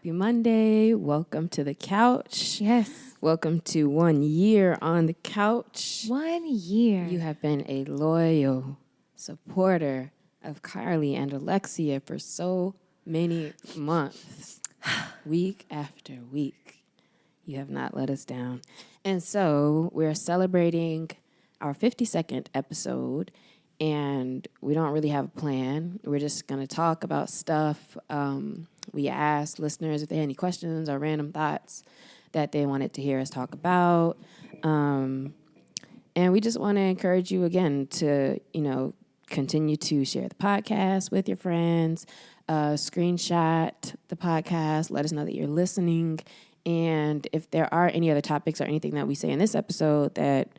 Happy Monday. Welcome to the couch. Yes. Welcome to 1 year on the couch. 1 year. You have been a loyal supporter of Carlie and Alexia for so many months, week after week. You have not let us down. And so we're celebrating our 52nd episode, and we don't really have a plan. We're just going to talk about stuff. We asked listeners if they had any questions or random thoughts that they wanted to hear us talk about. And we just want to encourage you again to, continue to share the podcast with your friends, screenshot the podcast, let us know that you're listening. And if there are any other topics or anything that we say in this episode that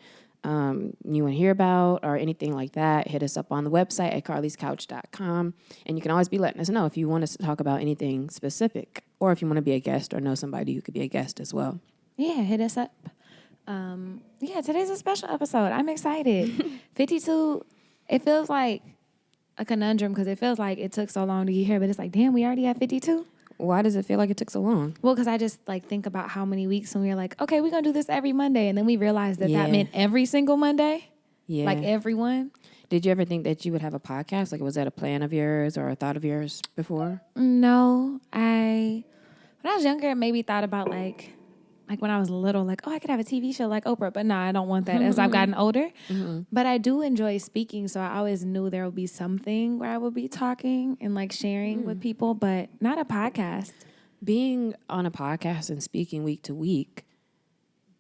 you want to hear about or anything like that, hit us up on the website at carliescouch.com. And you can always be letting us know if you want us to talk about anything specific or if you want to be a guest or know somebody who could be a guest as well. Yeah, hit us up. Today's a special episode. I'm excited. 52, it feels like a conundrum because it feels like it took so long to get here, but it's like, damn, we already at 52? Why does it feel like it took so long? Well, because I just think about how many weeks when we were like, okay, we're going to do this every Monday. And then we realized that meant every single Monday. Yeah. Like everyone. Did you ever think that you would have a podcast? Like, was that a plan of yours or a thought of yours before? No. When I was younger, I maybe thought about like when I was little, like, oh, I could have a TV show like Oprah. But no, I don't want that as I've gotten older. Mm-hmm. But I do enjoy speaking. So I always knew there would be something where I would be talking and like sharing with people, but not a podcast. Being on a podcast and speaking week to week,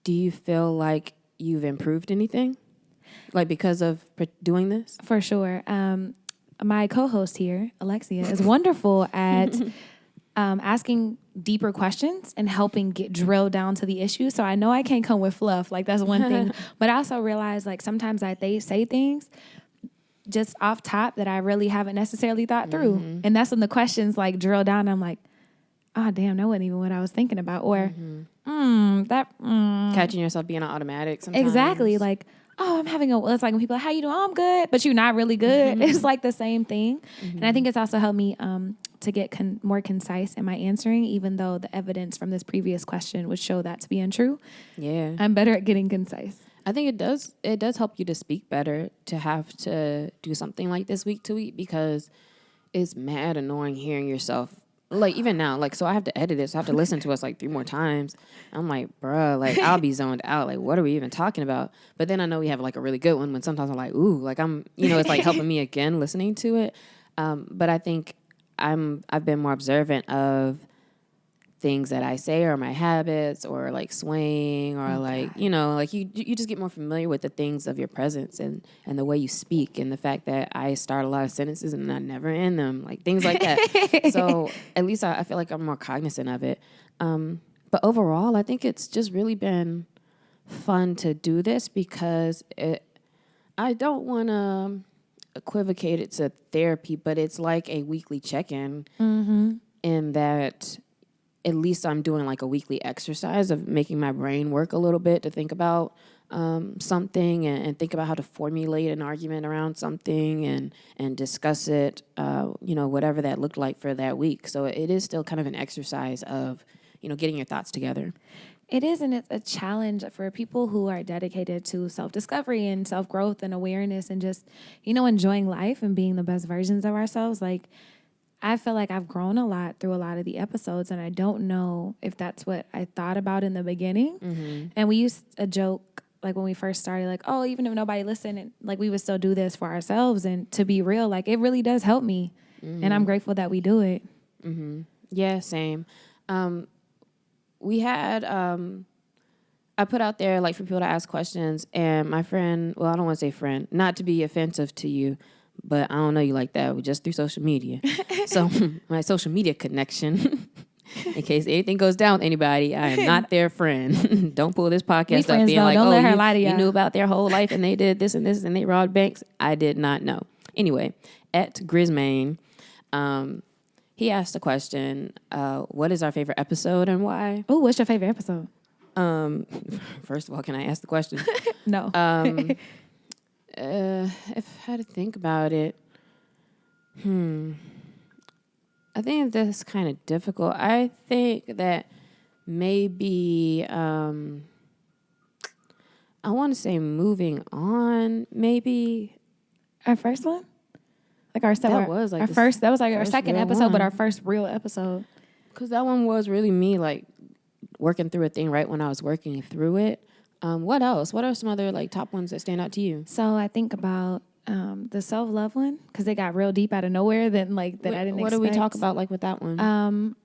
do you feel like you've improved anything? Like because of doing this? For sure. My co-host here, Alexia, is wonderful at asking deeper questions and helping get drilled down to the issue. So I know I can't come with fluff. Like that's one thing. But I also realize like sometimes they say things just off top that I really haven't necessarily thought through. Mm-hmm. And that's when the questions like drill down. And I'm like, oh, damn, that wasn't even what I was thinking about. Or catching yourself being on automatic sometimes. Exactly. Like, oh, it's like when people are, how you doing? Oh, I'm good. But you're not really good. Mm-hmm. It's like the same thing. Mm-hmm. And I think it's also helped me to get more concise in my answering, even though the evidence from this previous question would show that to be untrue. Yeah. I'm better at getting concise. I think it does help you to speak better, to have to do something like this week to week, because it's mad annoying hearing yourself. Like, even now, like, so I have to edit it, so I have to listen to us, like, 3 more times. I'm like, bruh, like, I'll be zoned out. Like, what are we even talking about? But then I know we have, like, a really good one when sometimes I'm like, ooh, like, it's, like, helping me again listening to it. But I think I've been more observant of things that I say or my habits or, like, swaying or, you just get more familiar with the things of your presence and the way you speak and the fact that I start a lot of sentences and I never end them, like, things like that. So at least I feel like I'm more cognizant of it. But overall, I think it's just really been fun to do this because I don't want to equivocate it to therapy, but it's like a weekly check-in in that at least I'm doing like a weekly exercise of making my brain work a little bit to think about something and think about how to formulate an argument around something and discuss it, whatever that looked like for that week. So it is still kind of an exercise of, getting your thoughts together. It is, and it's a challenge for people who are dedicated to self-discovery and self-growth and awareness and just, enjoying life and being the best versions of ourselves. Like, I feel like I've grown a lot through a lot of the episodes, and I don't know if that's what I thought about in the beginning. Mm-hmm. And we used a joke, like when we first started, like, oh, even if nobody listened, like we would still do this for ourselves. And to be real, like it really does help me. Mm-hmm. And I'm grateful that we do it. Mm-hmm. Yeah, same. We had, I put out there like for people to ask questions, and my friend, well, I don't want to say friend, not to be offensive to you, but I don't know you like that. We're just through social media. So my social media connection, in case anything goes down with anybody, I am not their friend. Don't pull this podcast up being like, let her lie to you knew about their whole life and they did this and this and they robbed banks. I did not know. Anyway, at Grismain, he asked a question, what is our favorite episode and why? Oh, what's your favorite episode? First of all, can I ask the question? No. If I had to think about it, I think that's kind of difficult. I think that maybe I want to say moving on. Maybe Our first one, like our that was like our the first. That was like our first second real episode, but one. our first real episode. Because that one was really me, like working through a thing right when I was working through it. What else? What are some other like top ones that stand out to you? So I think about the self-love one because it got real deep out of nowhere. Then like that I didn't. What expect. do we talk about like with that one?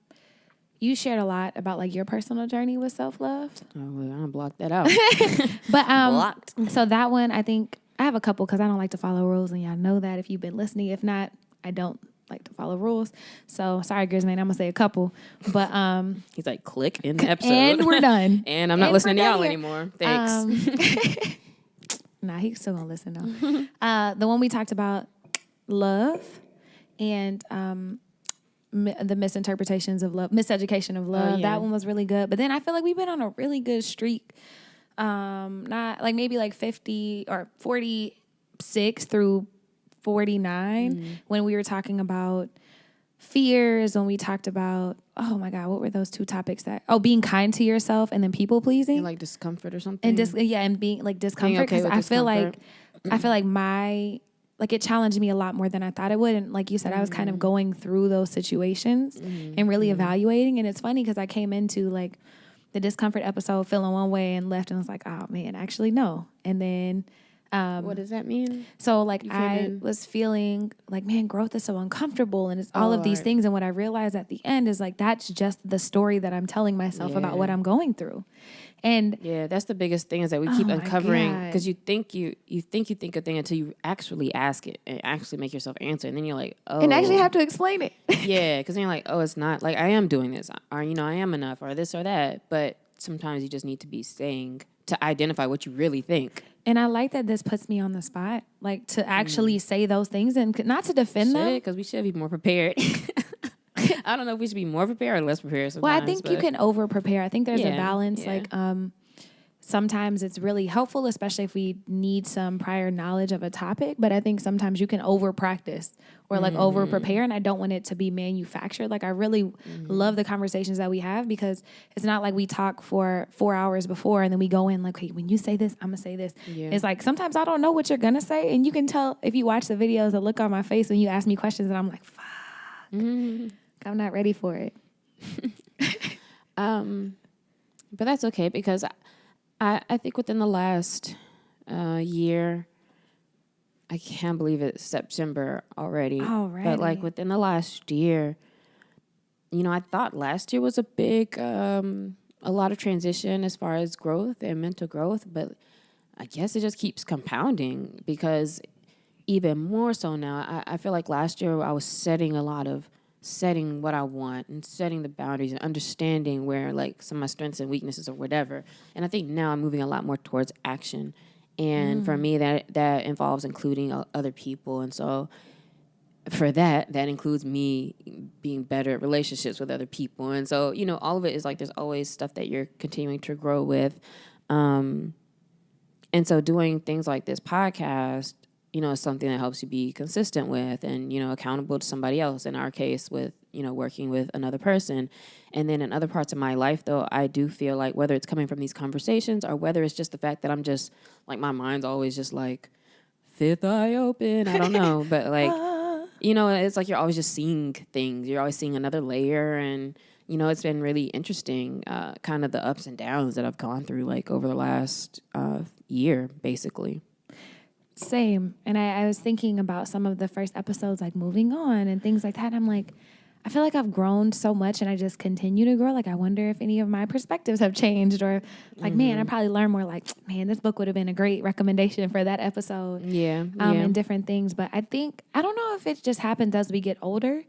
You shared a lot about like your personal journey with self-love. Oh, well, I'm gonna block that out. But Blocked. So that one, I think I have a couple because I don't like to follow rules, and y'all know that if you've been listening. If not, I don't like to follow rules. So sorry, Grisman, I'm gonna say a couple. But He's like, click in the episode, and we're done. And I'm not listening to y'all anymore. Thanks. Nah, he's still gonna listen though. The one we talked about, love, and the misinterpretations of love, miseducation of love. Yeah. That one was really good. But then I feel like we've been on a really good streak. Not like maybe like 50 or 46 through 49 when we were talking about fears, when we talked about, oh my God, what were those two topics being kind to yourself and then people pleasing. And like discomfort or something. And being like discomfort. Being okay Because with I feel like it challenged me a lot more than I thought it would. And like you said, I was kind of going through those situations and really evaluating. And it's funny because I came into like the discomfort episode feeling one way and left and was like, oh man, actually no. And then what does that mean? so like I was feeling like, man, growth is so uncomfortable and it's all of these things. And what I realized at the end is like, that's just the story that I'm telling myself about what I'm going through. And yeah, that's the biggest thing is that we keep uncovering because you think you think a thing until you actually ask it and actually make yourself answer. And then you're like, oh. And actually have to explain it. Yeah, because then you're like, oh, it's not like I am doing this or, you know, I am enough or this or that. But sometimes you just need to be saying to identify what you really think. And I like that this puts me on the spot, like to actually say those things and not to defend them. Because we should be more prepared. I don't know if we should be more prepared or less prepared sometimes. Well, I think you can over prepare. I think there's a balance. Yeah. Like sometimes it's really helpful, especially if we need some prior knowledge of a topic. But I think sometimes you can over practice or like over prepare. And I don't want it to be manufactured. Like I really love the conversations that we have because it's not like we talk for 4 hours before and then we go in like, hey, when you say this, I'm going to say this. Yeah. It's like sometimes I don't know what you're going to say. And you can tell if you watch the videos, the look on my face when you ask me questions and I'm like, fuck. I'm not ready for it. But that's okay because I think within the last year, I can't believe it's September already. But like within the last year, you know, I thought last year was a big, a lot of transition as far as growth and mental growth. But I guess it just keeps compounding because even more so now, I feel like last year I was setting what I want and setting the boundaries and understanding where like some of my strengths and weaknesses or whatever. And I think now I'm moving a lot more towards action. And for me, that involves including other people. And so for that includes me being better at relationships with other people. And so, you know, all of it is like there's always stuff that you're continuing to grow with. And so doing things like this podcast, you know, is something that helps you be consistent with and, you know, accountable to somebody else. In our case with, you know, working with another person. And then in other parts of my life, though, I do feel like whether it's coming from these conversations or whether it's just the fact that I'm just, like, my mind's always just like, fifth eye open. I don't know. But, like, you know, it's like you're always just seeing things. You're always seeing another layer. And, you know, it's been really interesting, kind of the ups and downs that I've gone through, like, over the last year, basically. Same. And I was thinking about some of the first episodes, like moving on and things like that. And I'm like, I feel like I've grown so much and I just continue to grow. Like, I wonder if any of my perspectives have changed or like, man, I probably learned more like, man, this book would have been a great recommendation for that episode. Yeah. And different things. But I don't know if it just happens as we get older,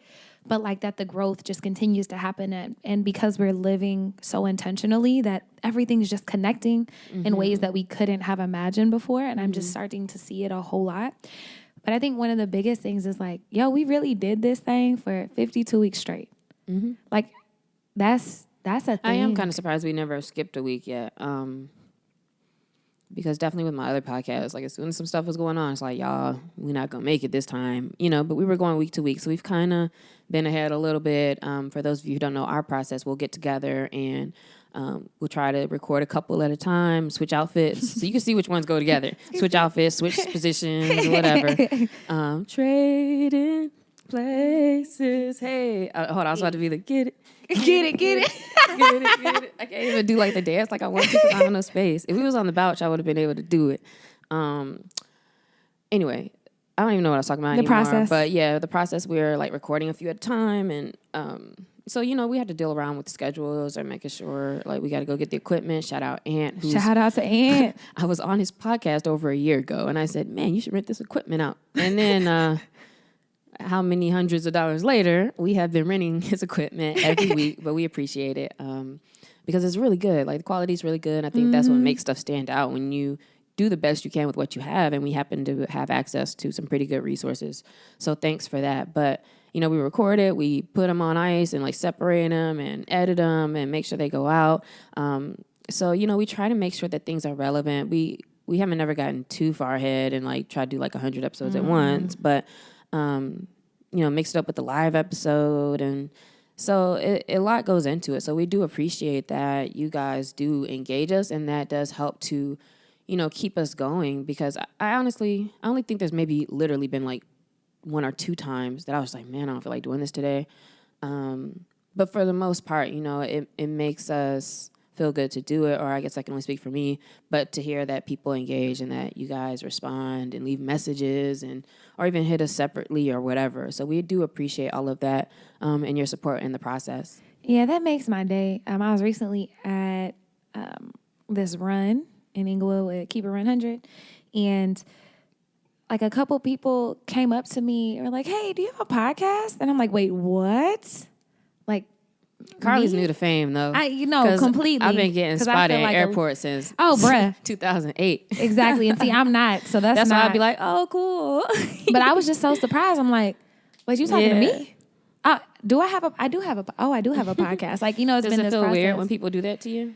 but like that the growth just continues to happen. And because we're living so intentionally that everything's just connecting in ways that we couldn't have imagined before. And I'm just starting to see it a whole lot. But I think one of the biggest things is like, yo, we really did this thing for 52 weeks straight. Like, that's a thing. I am kind of surprised we never skipped a week yet. Because definitely with my other podcasts, like as soon as some stuff was going on, it's like, y'all, we're not going to make it this time, you know, but we were going week to week. So we've kind of been ahead a little bit. For those of you who don't know our process, we'll get together and we'll try to record a couple at a time, switch outfits. So you can see which ones go together. Switch outfits, switch positions, whatever. Trading places. Hey, hold on. I was about to be like, get it. Get it. Get it. I can't even do like the dance like I want to because I have no space. If we was on the couch, I would have been able to do it. Anyway, I don't even know what I was talking about anymore. Process. But yeah, the process, we're like recording a few at a time. And so, you know, we had to deal around with the schedules or making sure like we got to go get the equipment. Shout out Ant. Shout out to Ant. I was on his podcast over a year ago and I said, man, you should rent this equipment out. And then how many hundreds of dollars later, we have been renting his equipment every week, but we appreciate it because it's really good. Like the quality is really good. And I think that's what makes stuff stand out when you do the best you can with what you have. And we happen to have access to some pretty good resources. So thanks for that. But, you know, we record it, we put them on ice and like separate them and edit them and make sure they go out. So, you know, we try to make sure that things are relevant. We haven't never gotten too far ahead and like try to do like 100 episodes at once, but you know, mix it up with the live episode. And so a lot goes into it. So we do appreciate that you guys do engage us, and that does help to, you know, keep us going because I honestly, I only think there's maybe literally been like 1 or 2 times that I was like, man, I don't feel like doing this today. But for the most part, you know, it makes us feel good to do it, or I guess I can only speak for me, but to hear that people engage and that you guys respond and leave messages and or even hit us separately or whatever. So we do appreciate all of that and your support in the process. Yeah, that makes my day. I was recently at this run in Inglewood with Keep It 100, and like a couple people came up to me and were like, hey, do you have a podcast? And I'm like, wait, what? Like, Carlie's new to fame, though. Completely. I've been getting spotted at airports since 2008. Exactly. And see, I'm not. So that's why I'd be like, oh, cool. But I was just so surprised. I'm like, wait, you talking to me? I do have a podcast. Like, you know, it's Does been it this feel process. weird when people do that to you?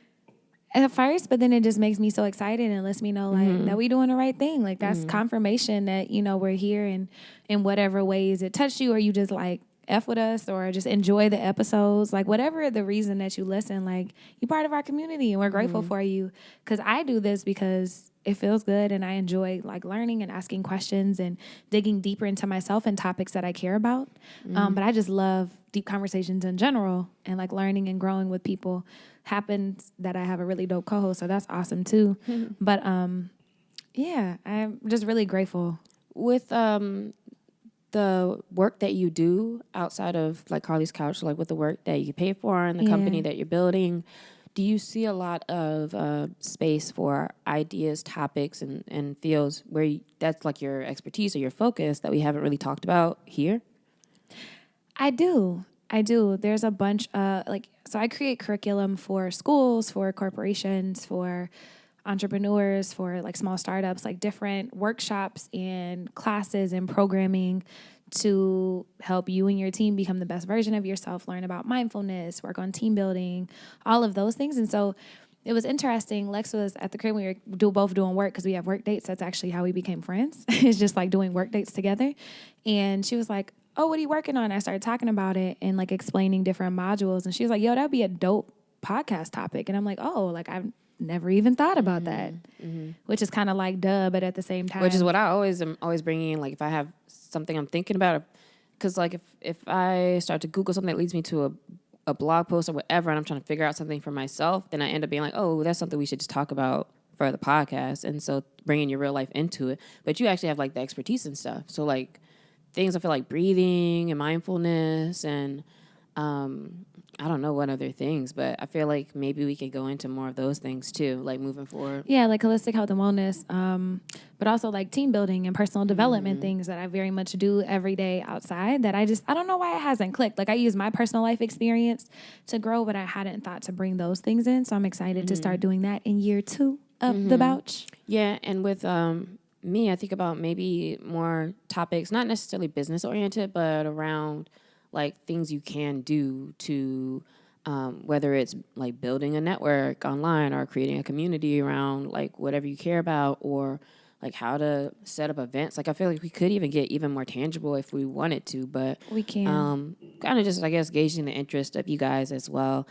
At first, but then it just makes me so excited and lets me know like that we doing the right thing. Like that's confirmation that, you know, we're here and in whatever ways it touched you, or you just like F with us or just enjoy the episodes, like whatever the reason that you listen, like you're part of our community and we're grateful for you. Cause I do this because it feels good and I enjoy like learning and asking questions and digging deeper into myself and topics that I care about. But I just love deep conversations in general, and like learning and growing with people. Happens that I have a really dope co-host, so that's awesome too. But yeah, I'm just really grateful. With the work that you do outside of like Carlies Couch, like with the work that you pay for and the company that you're building, do you see a lot of space for ideas, topics, and fields where that's like your expertise or your focus that we haven't really talked about here? I do. There's a bunch of so I create curriculum for schools, for corporations, for entrepreneurs, for like small startups, like different workshops and classes and programming to help you and your team become the best version of yourself, learn about mindfulness, work on team building, all of those things. And so it was interesting. Lex was at the crib. We were both doing work because we have work dates. That's actually how we became friends. It's just like doing work dates together. And she was like, oh, what are you working on? I started talking about it and like explaining different modules. And she was like, yo, that'd be a dope podcast topic. And I'm like, oh, like I've never even thought about that, which is kind of like duh, but at the same time. Which is what I am always bringing in. Like if I have something I'm thinking about, because like if I start to Google something that leads me to a blog post or whatever, and I'm trying to figure out something for myself, then I end up being like, oh, that's something we should just talk about for the podcast. And so bringing your real life into it. But you actually have like the expertise and stuff. So like things I feel like breathing and mindfulness and I don't know what other things, but I feel like maybe we could go into more of those things too, like moving forward. Yeah, like holistic health and wellness, but also like team building and personal development things that I very much do every day outside that I don't know why it hasn't clicked. Like I use my personal life experience to grow, but I hadn't thought to bring those things in. So I'm excited to start doing that in year 2 of the Couch. Yeah, and with me, I think about maybe more topics, not necessarily business oriented, but around like things you can do to whether it's like building a network online or creating a community around like whatever you care about, or like how to set up events. Like I feel like we could even get even more tangible if we wanted to, but we can. Kind of just, I guess, gauging the interest of you guys as well.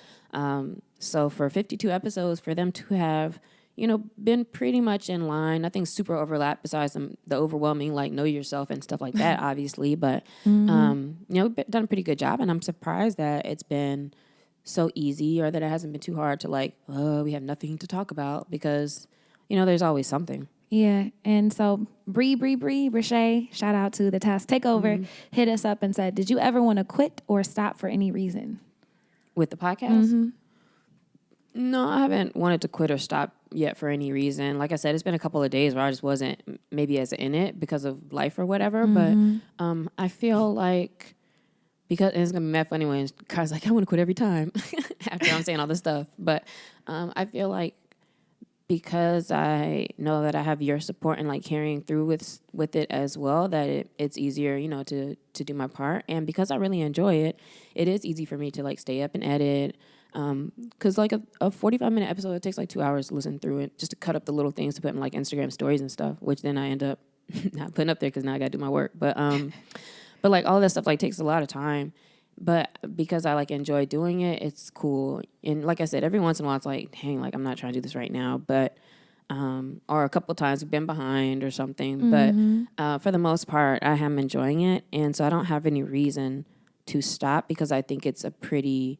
So for 52 episodes, for them to have, been pretty much in line, nothing super overlap besides the overwhelming, like, know yourself and stuff like that, obviously. But, we've done a pretty good job. And I'm surprised that it's been so easy, or that it hasn't been too hard to like, we have nothing to talk about, because, there's always something. Yeah. And so Bree, shout out to the Task Takeover, hit us up and said, did you ever want to quit or stop for any reason? With the podcast? No, I haven't wanted to quit or stop yet for any reason. Like I said, it's been a couple of days where I just wasn't maybe as in it because of life or whatever. But I feel like, because it's going to be mad funny when Car's like, I want to quit every time after I'm saying all this stuff. But I feel like, because I know that I have your support and like carrying through with it as well, that it's easier, to do my part. And because I really enjoy it, it is easy for me to like stay up and edit. Because like a 45-minute episode, it takes like 2 hours to listen through it, just to cut up the little things to put in like Instagram stories and stuff, which then I end up not putting up there because now I got to do my work. But like all that stuff like takes a lot of time. But because I like enjoy doing it, it's cool. And like I said, every once in a while it's like, dang, like I'm not trying to do this right now. But or a couple of times we've been behind or something. But for the most part, I am enjoying it, and so I don't have any reason to stop, because I think it's a pretty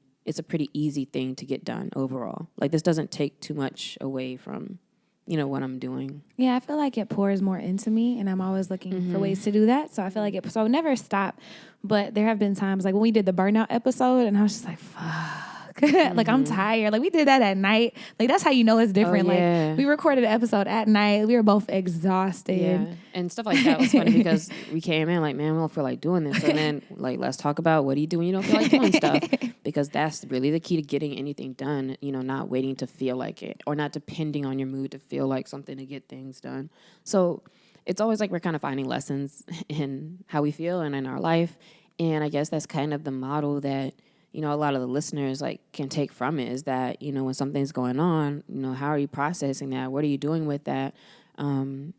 easy thing to get done overall. Like this doesn't take too much away from what I'm doing. Yeah, I feel like it pours more into me, and I'm always looking for ways to do that. So I feel like so never stop. But there have been times like when we did the burnout episode, and I was just like, fuck. Like I'm tired. Like we did that at night. Like that's how you know it's different. Yeah. Like we recorded an episode at night. We were both exhausted. Yeah. And stuff like that was funny because we came in like, man, we don't feel like doing this. And then like, let's talk about what do you do when you don't feel like doing stuff? Because that's really the key to getting anything done, not waiting to feel like it, or not depending on your mood to feel like something to get things done. So it's always like we're kind of finding lessons in how we feel and in our life. And I guess that's kind of the model that, a lot of the listeners like can take from it, is that, when something's going on, how are you processing that? What are you doing with that? And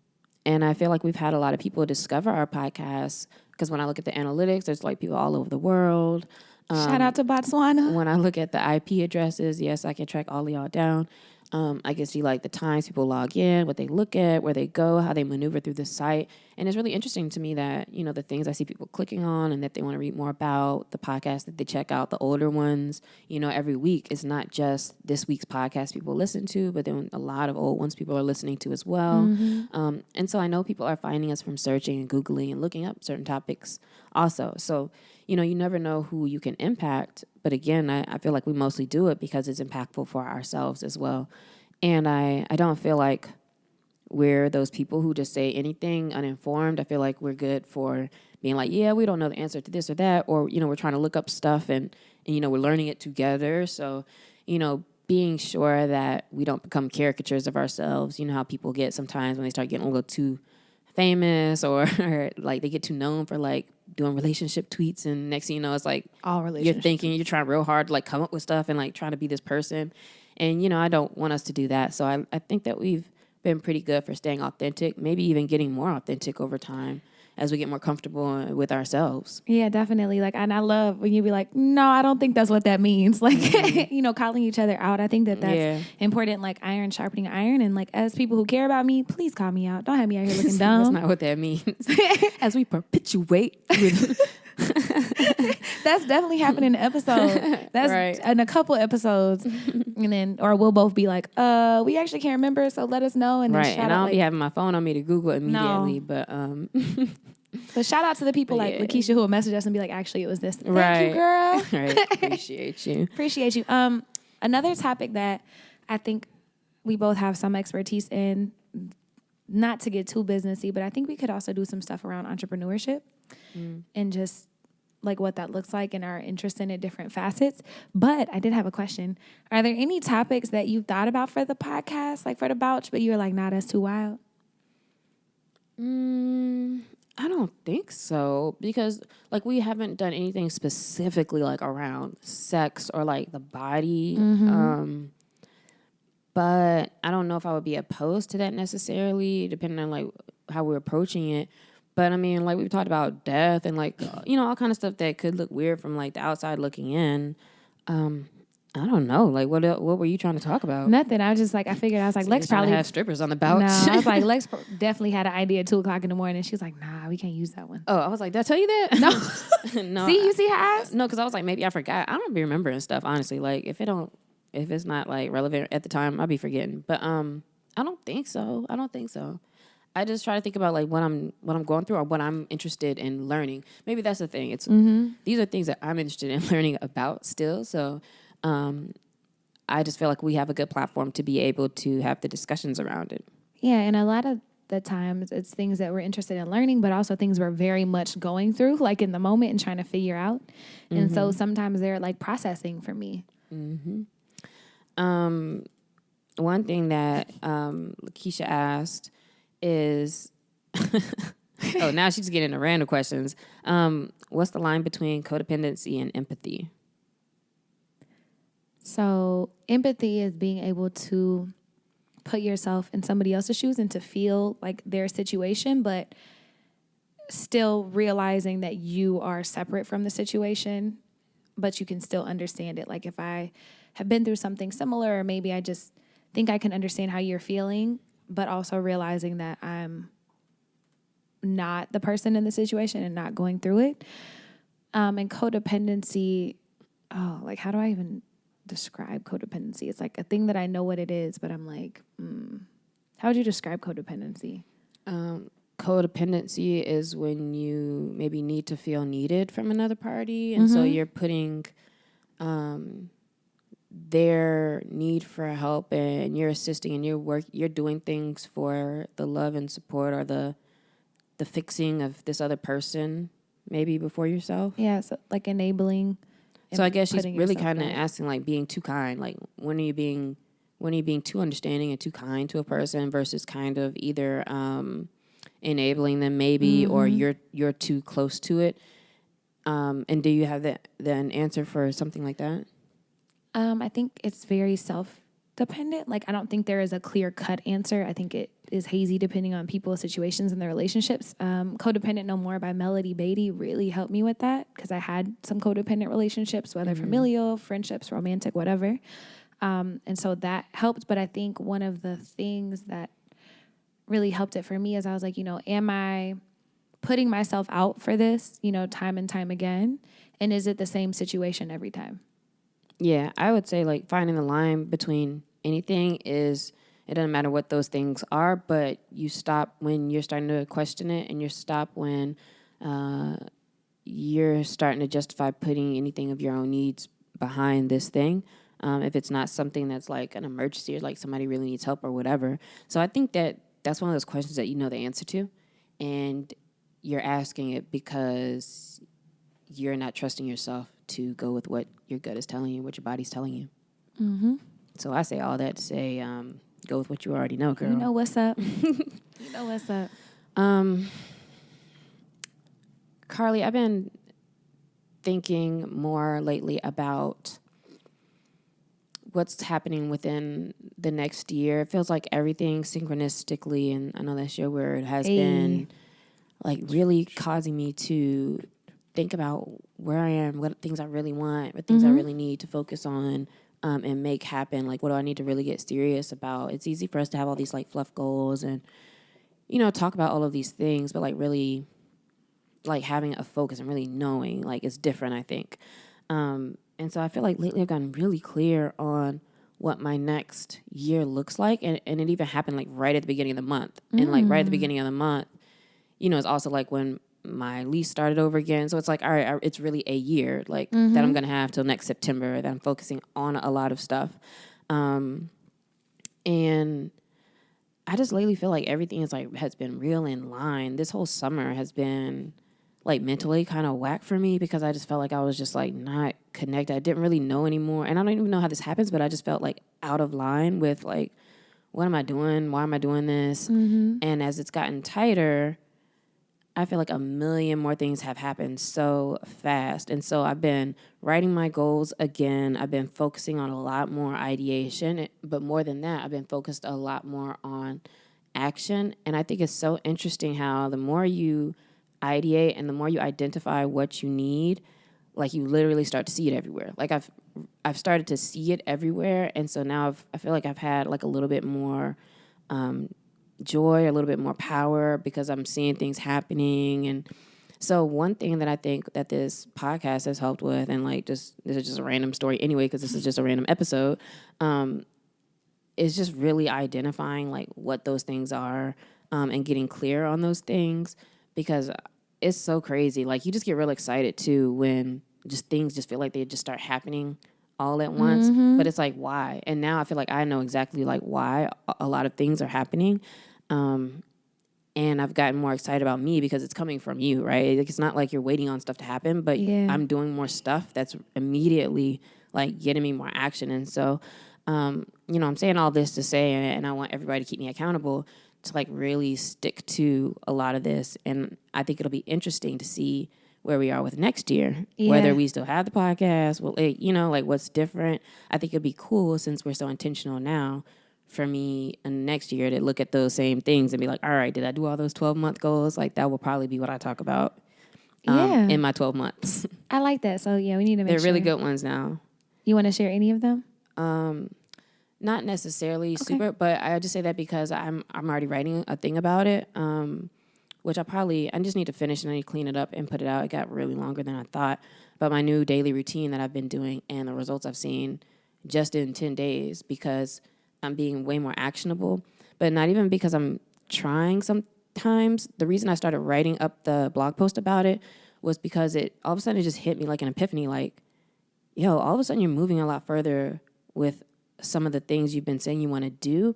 I feel like we've had a lot of people discover our podcast, because when I look at the analytics, there's like people all over the world. Shout out to Botswana. When I look at the IP addresses, yes, I can track all of y'all down. I can see like the times people log in, what they look at, where they go, how they maneuver through the site. And it's really interesting to me that, the things I see people clicking on and that they want to read more about, the podcasts that they check out, the older ones, every week. It's not just this week's podcast people listen to, but then a lot of old ones people are listening to as well. And so I know people are finding us from searching and Googling and looking up certain topics also. So, you never know who you can impact. But again, I feel like we mostly do it because it's impactful for ourselves as well. And I don't feel like we're those people who just say anything uninformed. I feel like we're good for being like, yeah, we don't know the answer to this or that. Or, we're trying to look up stuff and we're learning it together. So, being sure that we don't become caricatures of ourselves. How people get sometimes when they start getting a little too famous or like they get too known for like doing relationship tweets, and next thing you know, it's like all relationships. You're thinking, you're trying real hard to like come up with stuff and like trying to be this person. And, I don't want us to do that. So I think that we've been pretty good for staying authentic, maybe even getting more authentic over time as we get more comfortable with ourselves. Yeah, definitely. Like, and I love when you be like, no, I don't think that's what that means. Like, calling each other out. I think that's important, like iron sharpening iron. And like, as people who care about me, please call me out. Don't have me out here looking dumb. That's not what that means. As we perpetuate. That's definitely happened in an episode. That's right. In a couple episodes. And then, or we'll both be like, we actually can't remember, so let us know. And then right. And I don't be having my phone on me to Google immediately, but But shout out to the people like Lakeisha who will message us and be like, actually, it was this. Thank you, girl. Right. Appreciate you. Appreciate you. Another topic that I think we both have some expertise in, not to get too businessy, but I think we could also do some stuff around entrepreneurship and just like what that looks like and our interest in it, different facets. But I did have a question. Are there any topics that you thought about for the podcast, like for the Bouch, but you were like, nah, that's too wild? I don't think so, because like we haven't done anything specifically like around sex or like the body. But I don't know if I would be opposed to that necessarily, depending on like how we're approaching it. But I mean, like we've talked about death and like all kind of stuff that could look weird from like the outside looking in. I don't know. Like what were you trying to talk about? Nothing. I was just like, I figured, I was like, So Lex you're trying to probably have strippers on the couch. No, I was like, Lex definitely had an idea at 2:00 in the morning. She was like, nah, we can't use that one. Oh, I was like, did I tell you that? No. No. See, you see her eyes? No, because I was like, maybe I forgot. I don't be remembering stuff, honestly. Like if it's not like relevant at the time, I'll be forgetting. But I don't think so. I just try to think about like what I'm going through or what I'm interested in learning. Maybe that's the thing. It's these are things that I'm interested in learning about still. So I just feel like we have a good platform to be able to have the discussions around it. Yeah, and a lot of the times it's things that we're interested in learning, but also things we're very much going through, like in the moment and trying to figure out. And so sometimes they're like processing for me. One thing that Lakeisha asked is, oh, now she's getting into random questions. What's the line between codependency and empathy? So empathy is being able to put yourself in somebody else's shoes and to feel like their situation, but still realizing that you are separate from the situation, but you can still understand it. Like if I have been through something similar, or maybe I just think I can understand how you're feeling, but also realizing that I'm not the person in the situation and not going through it. And codependency, like how do I even describe codependency? It's like a thing that I know what it is, but I'm like, how would you describe codependency? Codependency is when you maybe need to feel needed from another party, and so you're putting their need for help and you're assisting and you're doing things for the love and support or the fixing of this other person maybe before yourself. Yeah, so like enabling. So I guess she's really kind of asking like being too kind. Like when are you being too understanding and too kind to a person versus kind of either enabling them maybe or you're too close to it. And do you have an answer for something like that? I think it's very self-dependent. Like I don't think there is a clear-cut answer. I think it is hazy depending on people's situations and their relationships. Codependent No More by Melody Beatty really helped me with that because I had some codependent relationships, whether familial, friendships, romantic, whatever. And so that helped. But I think one of the things that really helped it for me is I was like, am I putting myself out for this, time and time again? And is it the same situation every time? Yeah, I would say like finding the line between anything is, it doesn't matter what those things are, but you stop when you're starting to question it and you stop when you're starting to justify putting anything of your own needs behind this thing. If it's not something that's like an emergency or like somebody really needs help or whatever. So I think that's one of those questions that you know the answer to. And you're asking it because you're not trusting yourself to go with what your gut is telling you, what your body's telling you. So I say all that to say, go with what you already know, girl. You know what's up. You know what's up. Carlie, I've been thinking more lately about what's happening within the next year. It feels like everything synchronistically, and I know that's your word, has been like really causing me to think about where I am, what things I really want, what things I really need to focus on and make happen. Like, what do I need to really get serious about? It's easy for us to have all these like fluff goals and, talk about all of these things, but like really like having a focus and really knowing like it's different, I think. And so I feel like lately I've gotten really clear on what my next year looks like. And it even happened like right at the beginning of the month. And like right at the beginning of the month, it's also like when my lease started over again. So it's like, all right, it's really a year like that I'm going to have till next September that I'm focusing on a lot of stuff. And I just lately feel like everything has been real in line. This whole summer has been like mentally kind of whack for me because I just felt like I was just like not connected. I didn't really know anymore. And I don't even know how this happens, but I just felt like out of line with like, what am I doing? Why am I doing this? And as it's gotten tighter, I feel like a million more things have happened so fast. And so I've been writing my goals again. I've been focusing on a lot more ideation. But more than that, I've been focused a lot more on action. And I think it's so interesting how the more you ideate and the more you identify what you need, like you literally start to see it everywhere. Like I've started to see it everywhere. And so now I feel like I've had like a little bit more joy, a little bit more power because I'm seeing things happening. And so one thing that I think that this podcast has helped with, and like this is just a random story anyway, because this is just a random episode, is just really identifying like what those things are and getting clear on those things, because it's so crazy. Like you just get real excited too when just things just feel like they just start happening all at once, but it's like, why? And now I feel like I know exactly like why a lot of things are happening. And I've gotten more excited about me because it's coming from you, right? Like, it's not like you're waiting on stuff to happen, but I'm doing more stuff that's immediately like getting me more action. And so, I'm saying all this to say, and I want everybody to keep me accountable to like really stick to a lot of this. And I think it'll be interesting to see where we are with next year, whether we still have the podcast, like what's different. I think it'd be cool, since we're so intentional now, for me next year to look at those same things and be like, all right, did I do all those 12-month goals? Like that will probably be what I talk about in my 12 months. I like that. So we need to make They're really good ones now. You want to share any of them? Not necessarily super, but I just say that because I'm already writing a thing about it, which I just need to finish and I need to clean it up and put it out. It got really longer than I thought. But my new daily routine that I've been doing and the results I've seen just in 10 days, because I'm being way more actionable, but not even because I'm trying sometimes. The reason I started writing up the blog post about it was because all of a sudden it just hit me like an epiphany, like, yo, all of a sudden you're moving a lot further with some of the things you've been saying you want to do.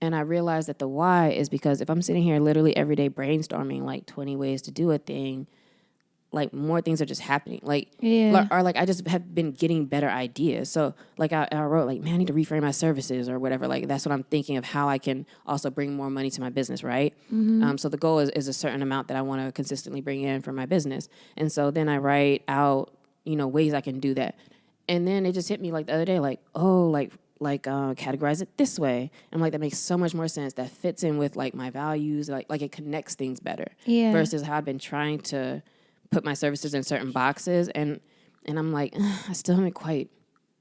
And I realized that the why is because if I'm sitting here literally every day brainstorming like 20 ways to do a thing, like more things are just happening. Or like I just have been getting better ideas. So like I wrote like, man, I need to reframe my services or whatever. Like that's what I'm thinking of, how I can also bring more money to my business, right? So the goal is a certain amount that I want to consistently bring in for my business. And so then I write out, ways I can do that. And then it just hit me like the other day, like, categorize it this way. I'm like, that makes so much more sense. That fits in with like my values. Like it connects things better versus how I've been trying to put my services in certain boxes. And I'm like, I still haven't quite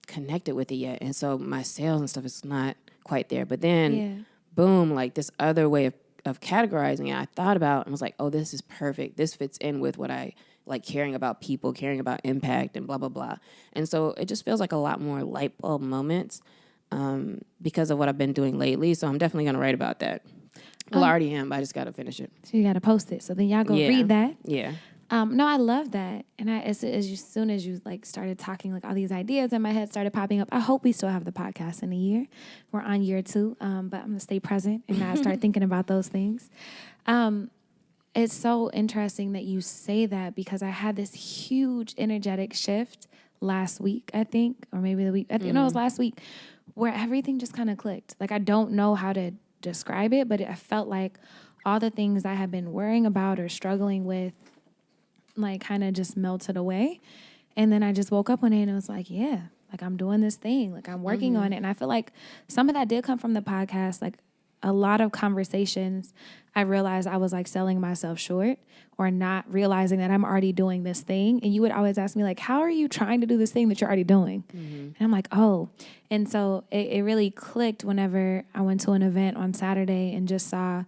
connected with it yet. And so my sales and stuff is not quite there. But then boom, like this other way of categorizing it, I thought about and was like, oh, this is perfect. This fits in with what I like, caring about people, caring about impact and blah, blah, blah. And so it just feels like a lot more light bulb moments because of what I've been doing lately. So I'm definitely going to write about that. Well, I already am, but I just got to finish it. So you got to post it. So then y'all go read that. Yeah. No, I love that. And as soon as you like started talking, like all these ideas in my head started popping up. I hope we still have the podcast in a year. We're on year 2, but I'm going to stay present and not start thinking about those things. It's so interesting that you say that, because I had this huge energetic shift last week, I think, or maybe the week. I think it was last week, where everything just kind of clicked. Like I don't know how to describe it, but I felt like all the things I had been worrying about or struggling with, like kind of just melted away. And then I just woke up one day and I was like, yeah, like I'm doing this thing, like I'm working on it. And I feel like some of that did come from the podcast. Like a lot of conversations, I realized I was like selling myself short or not realizing that I'm already doing this thing. And you would always ask me like, how are you trying to do this thing that you're already doing? And I'm like, oh. And so it really clicked whenever I went to an event on Saturday and just saw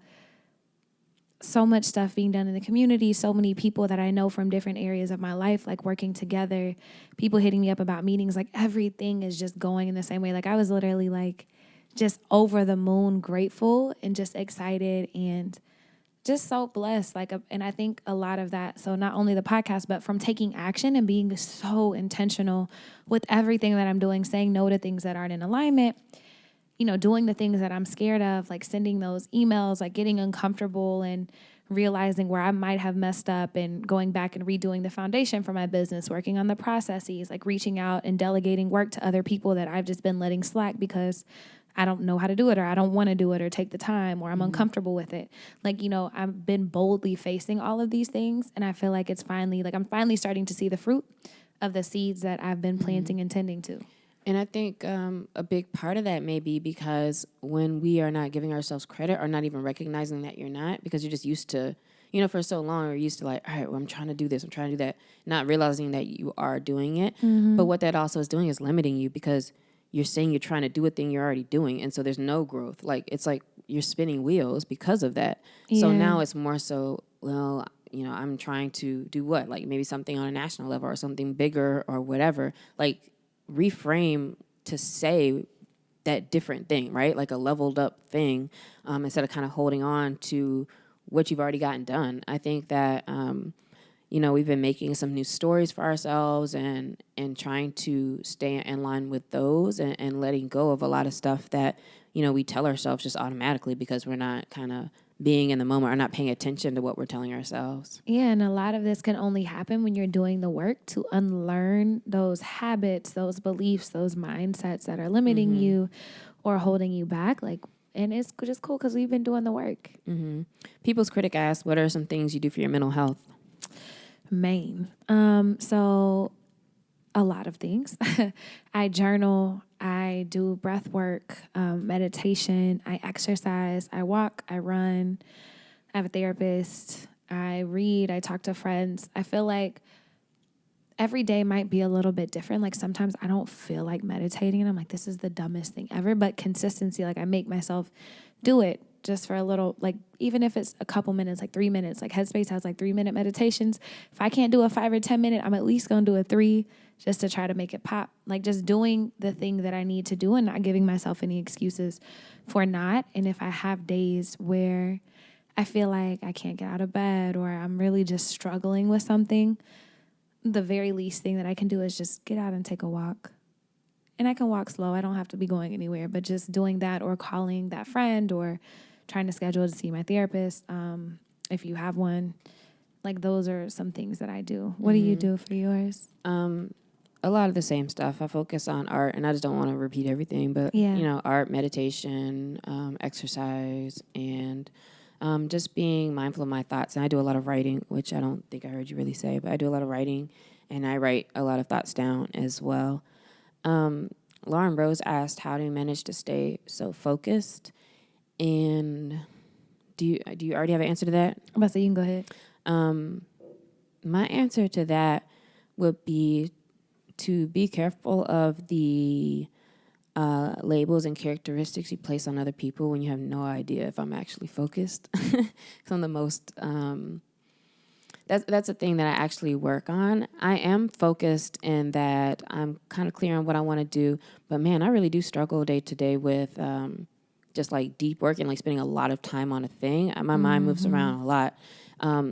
so much stuff being done in the community, so many people that I know from different areas of my life, like working together, people hitting me up about meetings, like everything is just going in the same way. Like I was literally like just over the moon grateful and just excited and just so blessed. And I think a lot of that, so not only the podcast, but from taking action and being so intentional with everything that I'm doing, saying no to things that aren't in alignment, doing the things that I'm scared of, like sending those emails, like getting uncomfortable and realizing where I might have messed up and going back and redoing the foundation for my business, working on the processes, like reaching out and delegating work to other people that I've just been letting slack because I don't know how to do it, or I don't want to do it, or take the time, or I'm uncomfortable with it. Like, I've been boldly facing all of these things, and I feel like it's finally, like, I'm finally starting to see the fruit of the seeds that I've been planting and tending to. And I think a big part of that may be because when we are not giving ourselves credit or not even recognizing that you're not, because you're just used to, for so long, you're used to like, all right, well, I'm trying to do this, I'm trying to do that, not realizing that you are doing it. But what that also is doing is limiting you, because you're saying you're trying to do a thing you're already doing. And so there's no growth. Like, it's like you're spinning wheels because of that. Yeah. So now it's more so, well, I'm trying to do what? Like maybe something on a national level or something bigger or whatever. Like reframe to say that different thing, right? Like a leveled up thing, instead of kind of holding on to what you've already gotten done. I think that, we've been making some new stories for ourselves and trying to stay in line with those and letting go of a lot of stuff that, we tell ourselves just automatically because we're not kind of being in the moment or not paying attention to what we're telling ourselves. Yeah, and a lot of this can only happen when you're doing the work to unlearn those habits, those beliefs, those mindsets that are limiting you or holding you back. Like, and it's just cool because we've been doing the work. People's Critic asked, what are some things you do for your mental health? So a lot of things. I journal, I do breath work, meditation, I exercise, I walk, I run, I have a therapist, I read, I talk to friends. I feel like every day might be a little bit different. Like sometimes I don't feel like meditating and I'm like, this is the dumbest thing ever. But consistency, like I make myself do it just for a little, like even if it's a couple minutes, like 3 minutes, like Headspace has like 3-minute meditations. If I can't do a 5 or 10 minute, I'm at least going to do a 3 just to try to make it pop. Like just doing the thing that I need to do and not giving myself any excuses for not. And if I have days where I feel like I can't get out of bed or I'm really just struggling with something, the very least thing that I can do is just get out and take a walk. And I can walk slow. I don't have to be going anywhere, but just doing that or calling that friend or trying to schedule to see my therapist, if you have one. Like those are some things that I do. What do you do for yours? A lot of the same stuff. I focus on art, and I just don't want to repeat everything, but, art, meditation, exercise, and just being mindful of my thoughts. And I do a lot of writing, which I don't think I heard you really say, but I do a lot of writing, and I write a lot of thoughts down as well. Lauren Rose asked, how do you manage to stay so focused? And do you already have an answer to that? I'm about to say, you can go ahead. My answer to that would be to be careful of the labels and characteristics you place on other people when you have no idea if I'm actually focused. Because I'm the most... That's a thing that I actually work on. I am focused in that I'm kind of clear on what I want to do. But, man, I really do struggle day to day with just, like, deep work and, like, spending a lot of time on a thing. My mind moves around a lot.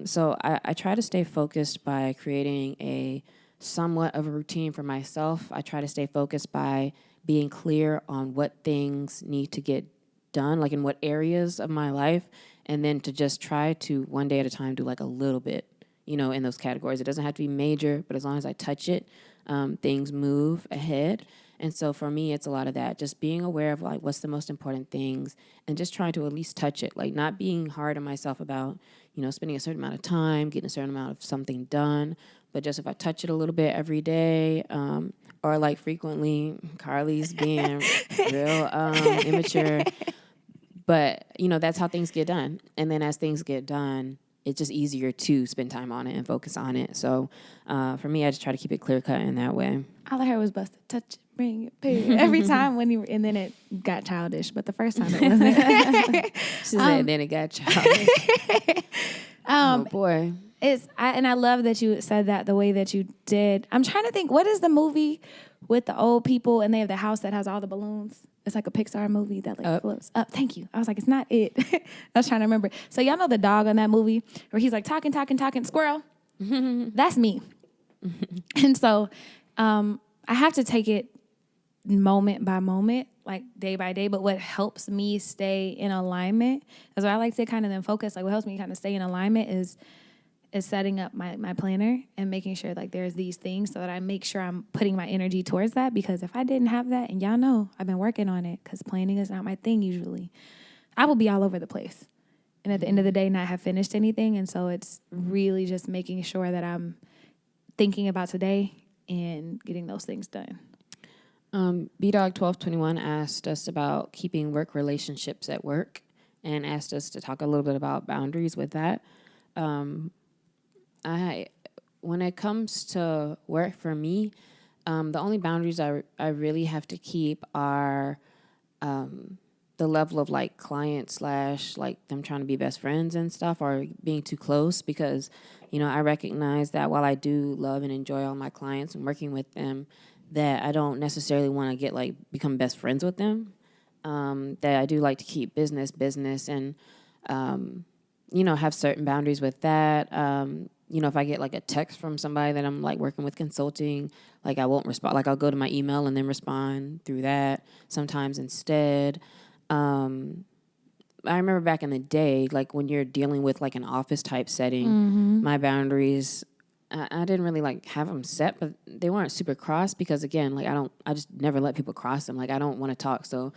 So I try to stay focused by creating a somewhat of a routine for myself. I try to stay focused by being clear on what things need to get done, like in what areas of my life, and then to just try to one day at a time do like a little bit, in those categories. It doesn't have to be major, but as long as I touch it, things move ahead. And so for me, it's a lot of that, just being aware of like what's the most important things and just trying to at least touch it, like not being hard on myself about, spending a certain amount of time, getting a certain amount of something done, but just if I touch it a little bit every day, or like frequently, Carlies being real immature, but that's how things get done. And then as things get done, it's just easier to spend time on it and focus on it. So for me, I just try to keep it clear cut in that way. All I heard was busted, touch it, bring it, pay it. Every time and then it got childish, but the first time it wasn't. She said, then it got childish. Oh boy. I love that you said that the way that you did. I'm trying to think, what is the movie with the old people and they have the house that has all the balloons? It's like a Pixar movie that like floats up. Thank you. I was like, it's not it. I was trying to remember. So y'all know the dog on that movie where he's like talking, squirrel? That's me. And so I have to take it moment by moment, like day by day. But what helps me stay in alignment is what I like to kind of then focus. Like what helps me kind of stay in alignment is is setting up my planner and making sure like there's these things so that I make sure I'm putting my energy towards that. Because if I didn't have that, and y'all know I've been working on it because planning is not my thing usually, I will be all over the place. And at the end of the day, not have finished anything. And so it's really just making sure that I'm thinking about today and getting those things done. BDog1221 asked us about keeping work relationships at work and asked us to talk a little bit about boundaries with that. When it comes to work for me, the only boundaries I really have to keep are the level of like client / like them trying to be best friends and stuff, or being too close, because, you know, I recognize that while I do love and enjoy all my clients and working with them, that I don't necessarily want to get like become best friends with them. That I do like to keep business, and, you know, have certain boundaries with that. You know, if I get like a text from somebody that I'm like working with consulting, like I won't respond. Like I'll go to my email and then respond through that sometimes instead. I remember back in the day, like when you're dealing with like an office type setting, my boundaries, I didn't really like have them set, but they weren't super cross because again, like I just never let people cross them. Like I don't want to talk. So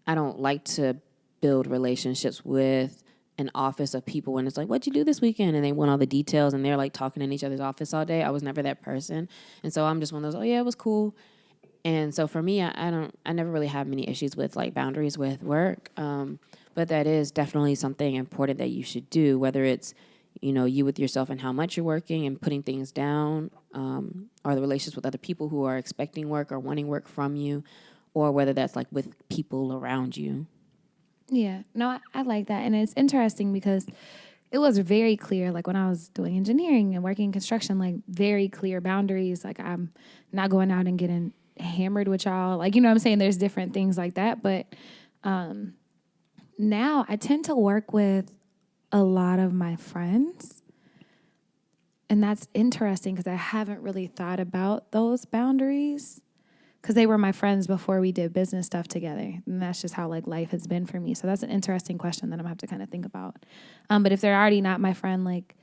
I don't like to build relationships with an office of people when it's like, what'd you do this weekend? And they want all the details and they're like talking in each other's office all day. I was never that person. And so I'm just one of those, oh yeah, it was cool. And so for me, I never really have many issues with like boundaries with work. But that is definitely something important that you should do, whether it's, you know, you with yourself and how much you're working and putting things down, or the relationships with other people who are expecting work or wanting work from you, or whether that's like with people around you. Yeah, no, I like that. And it's interesting because it was very clear, like when I was doing engineering and working in construction, like very clear boundaries. Like I'm not going out and getting hammered with y'all. Like, you know what I'm saying? There's different things like that. But now I tend to work with a lot of my friends. And that's interesting because I haven't really thought about those boundaries because they were my friends before we did business stuff together. And that's just how like life has been for me. So that's an interesting question that I'm gonna have to kind of think about. But if they're already not my friend, like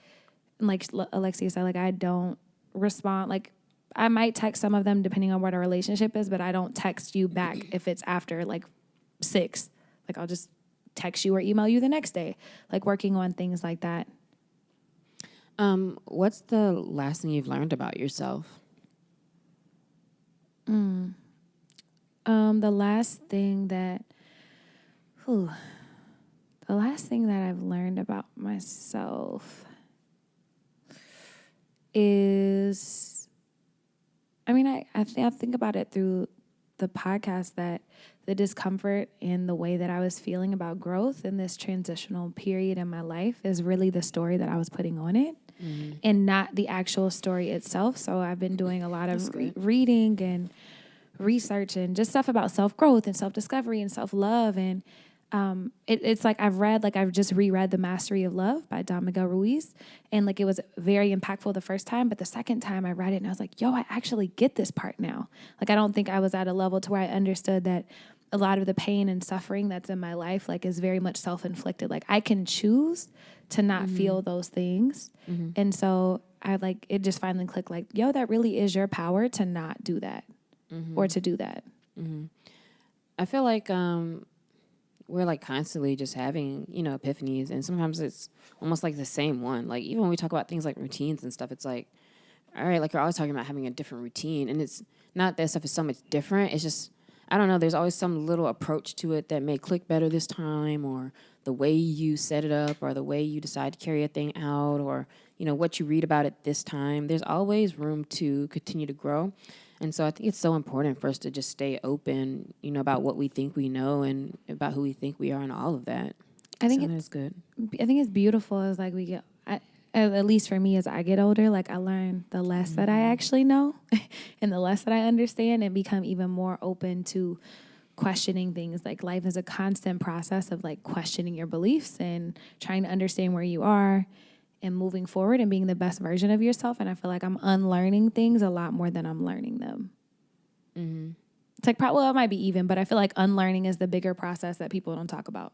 Alexia said, like I don't respond. Like I might text some of them depending on what our relationship is, but I don't text you back if it's after like 6. Like I'll just text you or email you the next day. Like working on things like that. What's the last thing you've learned about yourself? The last thing that I've learned about myself is, I mean, I think about it through the podcast, that the discomfort and the way that I was feeling about growth in this transitional period in my life is really the story that I was putting on it. And not the actual story itself. So I've been doing a lot of reading and research and just stuff about self-growth and self-discovery and self-love. And it's like I've just reread The Mastery of Love by Don Miguel Ruiz. And like it was very impactful the first time, but the second time I read it and I was like, yo, I actually get this part now. Like I don't think I was at a level to where I understood that a lot of the pain and suffering that's in my life like is very much self-inflicted. Like I can choose to not feel those things. And so I like, it just finally clicked like, yo, that really is your power to not do that or to do that. I feel like we're like constantly just having, you know, epiphanies, and sometimes it's almost like the same one. Like even when we talk about things like routines and stuff, it's like, all right, like you're always talking about having a different routine, and it's not that stuff is so much different. It's just, I don't know, there's always some little approach to it that may click better this time, or the way you set it up, or the way you decide to carry a thing out, or, you know, what you read about it this time. There's always room to continue to grow. And so I think it's so important for us to just stay open, you know, about what we think we know and about who we think we are and all of that. I think it's good. I think it's beautiful as like we get, at least for me as I get older, like I learn the less that I actually know and the less that I understand, and become even more open to questioning things. Like life is a constant process of like questioning your beliefs and trying to understand where you are and moving forward and being the best version of yourself. And I feel like I'm unlearning things a lot more than I'm learning them. It's like, well, it might be even, but I feel like unlearning is the bigger process that people don't talk about.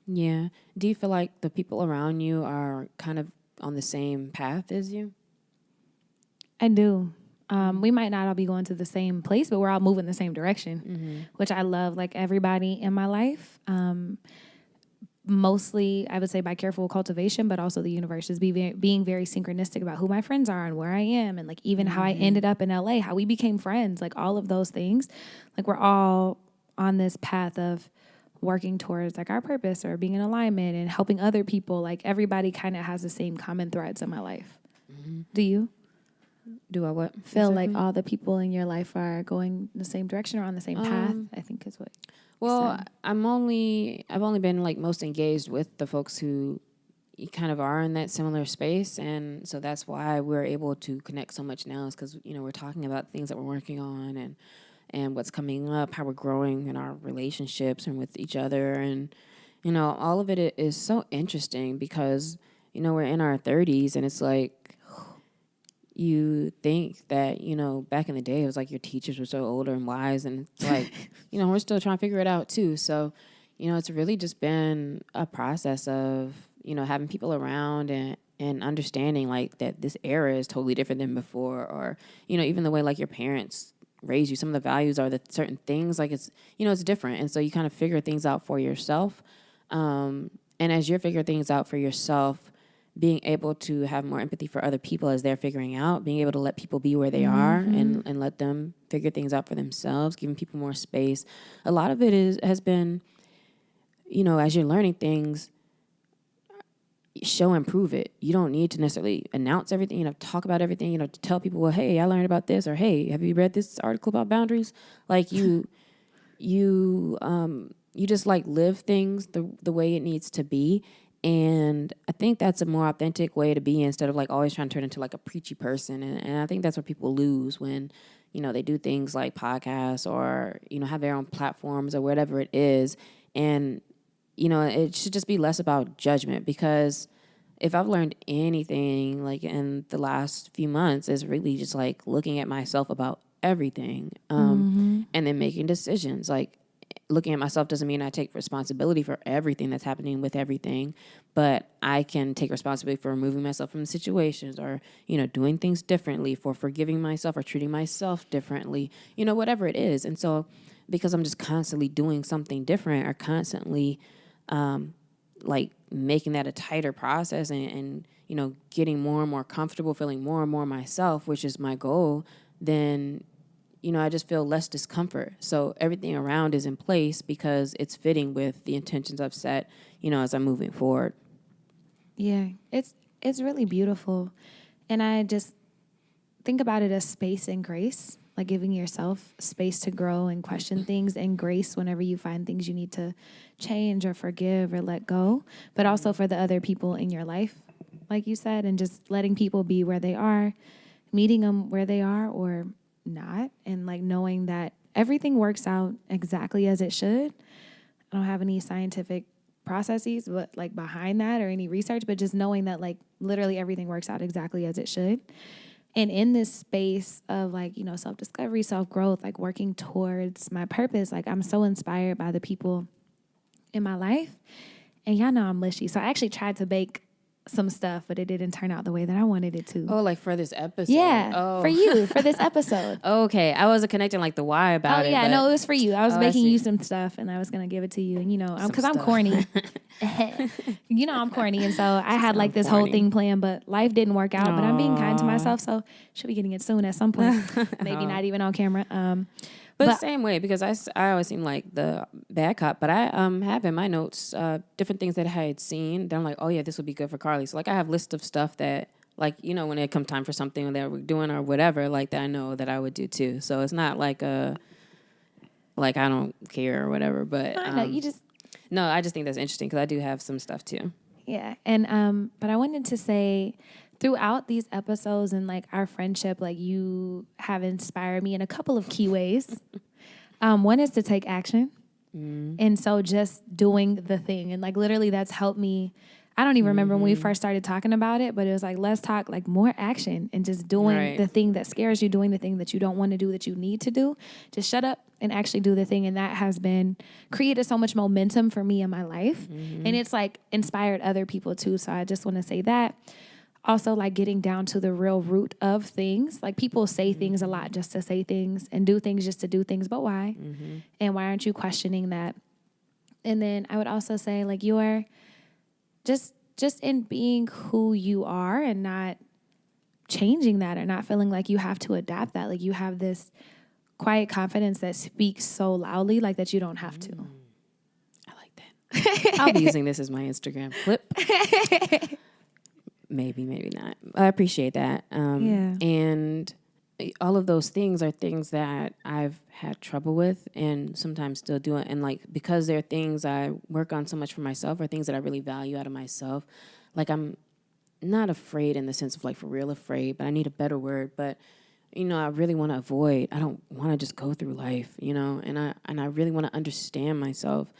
Yeah. Do you feel like the people around you are kind of on the same path as you? I do. We might not all be going to the same place, but we're all moving the same direction, which I love. Like everybody in my life, mostly I would say by careful cultivation, but also the universe is being very synchronistic about who my friends are and where I am, and like even how I ended up in LA, how we became friends, like all of those things. Like we're all on this path of working towards like our purpose or being in alignment and helping other people. Like everybody kind of has the same common threads in my life. Do you? Do I what? Feel exactly? like all the people in your life are going the same direction or on the same path? I think is what. Well, I've only been like most engaged with the folks who kind of are in that similar space, and so that's why we're able to connect so much now. Is because we're talking about things that we're working on and what's coming up, how we're growing in our relationships and with each other, and all of it is so interesting because we're in our 30s, and it's like. You think that, back in the day, it was like your teachers were so older and wise, and it's like, we're still trying to figure it out too. So, it's really just been a process of, having people around and understanding like that this era is totally different than before, or, even the way like your parents raise you, some of the values are that certain things, like it's, it's different. And so you kind of figure things out for yourself. And as you're figuring things out for yourself, being able to have more empathy for other people as they're figuring out, being able to let people be where they are and let them figure things out for themselves, giving people more space. A lot of it has been, as you're learning things, show and prove it. You don't need to necessarily announce everything, talk about everything, to tell people, well, hey, I learned about this, or hey, have you read this article about boundaries? Like you just like live things the way it needs to be. And I think that's a more authentic way to be instead of like always trying to turn into like a preachy person. And I think that's what people lose when, they do things like podcasts or, have their own platforms or whatever it is. And, it should just be less about judgment, because if I've learned anything like in the last few months is really just like looking at myself about everything and then making decisions. Like, looking at myself doesn't mean I take responsibility for everything that's happening with everything, but I can take responsibility for removing myself from the situations or, doing things differently, for forgiving myself or treating myself differently, whatever it is. And so because I'm just constantly doing something different or constantly like making that a tighter process and getting more and more comfortable, feeling more and more myself, which is my goal, then I just feel less discomfort. So everything around is in place because it's fitting with the intentions I've set, as I'm moving forward. Yeah, it's really beautiful. And I just think about it as space and grace, like giving yourself space to grow and question things, and grace whenever you find things you need to change or forgive or let go, but also for the other people in your life, like you said, and just letting people be where they are, meeting them where they are or not, and like knowing that everything works out exactly as it should. I don't have any scientific processes but like behind that or any research, but just knowing that like literally everything works out exactly as it should. And in this space of like, self-discovery, self-growth, like working towards my purpose, like I'm so inspired by the people in my life. And y'all know I'm mushy, so I actually tried to bake some stuff, but it didn't turn out the way that I wanted it to. Oh, like for this episode? Yeah, for you, for this episode. Okay, I wasn't connecting like the why about it. Oh, yeah, no, it was for you. I was making I you some stuff, and I was going to give it to you. And, because I'm corny. I'm corny, and so I had like this whole thing planned, but life didn't work out. But I'm being kind to myself, so should be getting it soon at some point. Maybe not even on camera. But the same way, because I always seem like the bad cop, but I have in my notes different things that I had seen. Then I'm like, oh yeah, this would be good for Carly. So like I have lists of stuff that like, when it come time for something that we're doing or whatever, like that I know that I would do too. So it's not like I don't care or whatever. But I know, you just... No, I just think that's interesting because I do have some stuff too. Yeah. And but I wanted to say, throughout these episodes and like our friendship, like you have inspired me in a couple of key ways. One is to take action. And so just doing the thing, and like literally that's helped me. I don't even remember when we first started talking about it, but it was like, let's talk like more action and just doing the thing that scares you, doing the thing that you don't want to do, that you need to do. Just shut up and actually do the thing. And that has been created so much momentum for me in my life. And it's like inspired other people too. So I just want to say that. also like getting down to the real root of things. Like people say things a lot just to say things and do things just to do things, but why? And why aren't you questioning that? And then I would also say like you're just in being who you are and not changing that or not feeling like you have to adapt that. Like you have this quiet confidence that speaks so loudly, like that you don't have to. I like that. I'll be using this as my Instagram clip. Maybe not. I appreciate that. And all of those things are things that I've had trouble with and sometimes still do it. And like, because they're things I work on so much for myself or things that I really value out of myself, like I'm not afraid in the sense of like for real afraid, but I need a better word. But, you know, I really want to avoid, I don't want to just go through life, you know, and I really want to understand myself.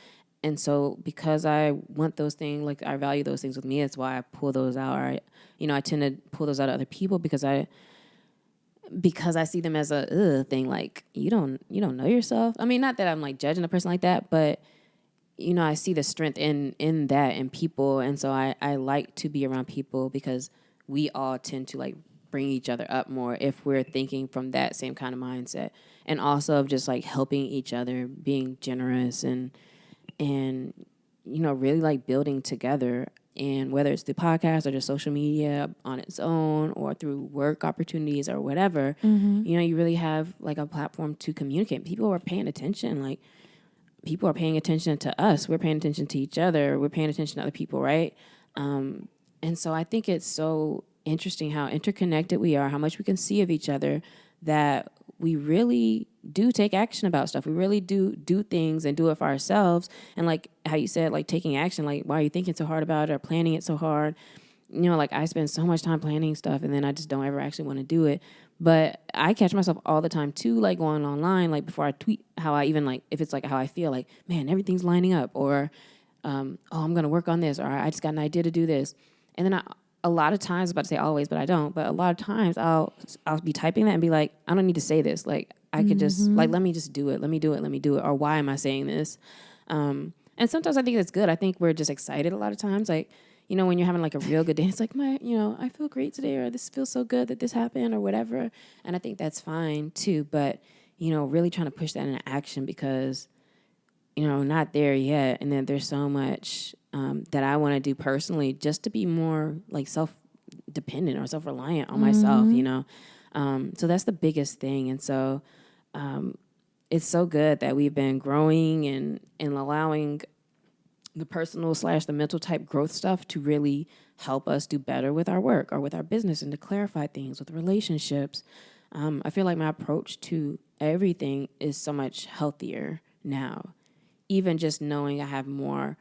And so because I want those things, like I value those things with me, that's why I pull those out. Or I tend to pull those out of other people because I see them as a thing. Like you don't know yourself. I mean, not that I'm like judging a person like that, but you know, I see the strength in that in people. And so I like to be around people because we all tend to like bring each other up more if we're thinking from that same kind of mindset. And also of just like helping each other, being generous and you know, really like building together. And whether it's through podcasts or just social media on its own or through work opportunities or whatever, you know, you really have like a platform to communicate. People are paying attention. Like people are paying attention to us. We're paying attention to each other. We're paying attention to other people, right? And so I think it's so interesting how interconnected we are, how much we can see of each other, that we really do take action about stuff. We really do things and do it for ourselves. And like how you said, like taking action, like why are you thinking so hard about it or planning it so hard? You know, like I spend so much time planning stuff and then I just don't ever actually want to do it. But I catch myself all the time too, like going online, like before I tweet how I even like, if it's like how I feel, like, man, everything's lining up, or, oh, I'm going to work on this, or I just got an idea to do this. And then a lot of times, I'm about to say always, but I don't, but a lot of times I'll be typing that and be like, I don't need to say this. Like I could just like, let me just do it. Let me do it. Or why am I saying this? And sometimes I think that's good. I think we're just excited a lot of times. Like, you know, when you're having like a real good day, it's like, I feel great today, or this feels so good that this happened or whatever. And I think that's fine too. But, you know, really trying to push that into action because, you know, not there yet. And then there's so much that I want to do personally just to be more like self-dependent or self-reliant on myself, you know. So that's the biggest thing. And so it's so good that we've been growing and allowing the personal / the mental type growth stuff to really help us do better with our work or with our business and to clarify things with relationships. I feel like my approach to everything is so much healthier now. Even just knowing I have more